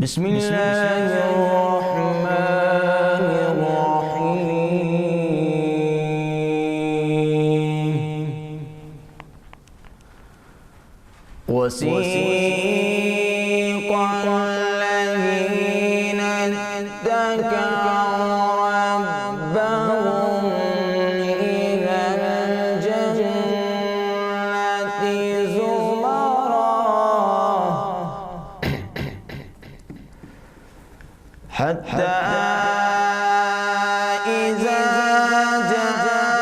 بسم الله الرحمن الرحيم. وسيق الذين اتقوا ربهم إلى الجنة زمرا حتى إذا جاءوها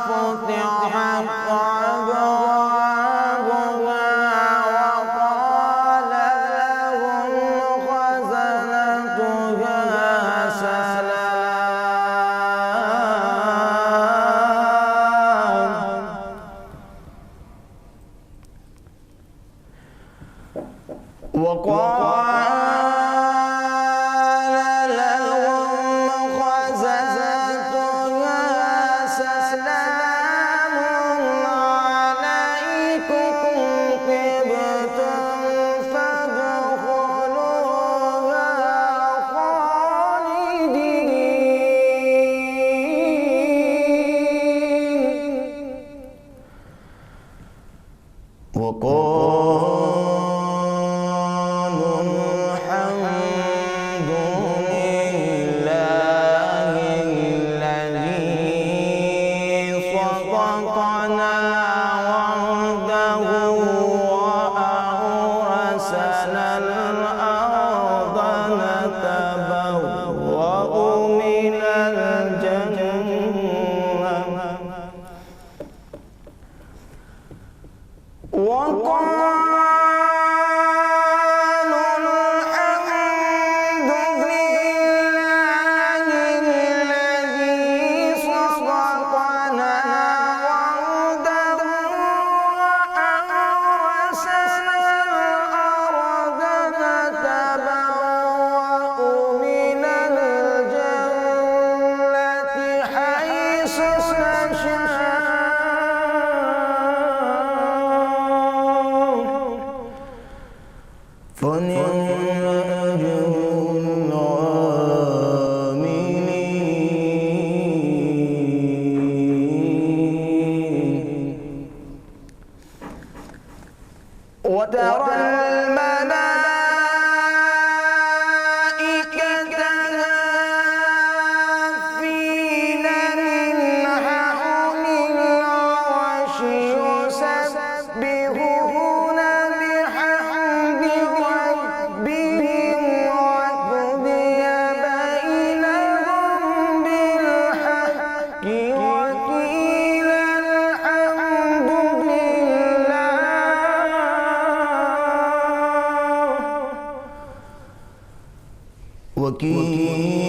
وفتحت أبوابها وقال لهم خزنتها سلام. وقال لهم خزنتها سلام عليكم طبتم فادخلوها خالدين. وقالوا الحمد لله الذي صدقنا وعده وأورثنا الأرض نتبوأ من الجنة. وقالوا الحمد لله الذي صدقنا وعده وأورثنا الأرض نتبوأ من الجنة حيث نشاء فنعم أجر العاملين. وترى الملائكة حافين من حول العرش يسبحون بحمد ربهم وقضي بينهم بالحق وقيل الحمد لله. وقيل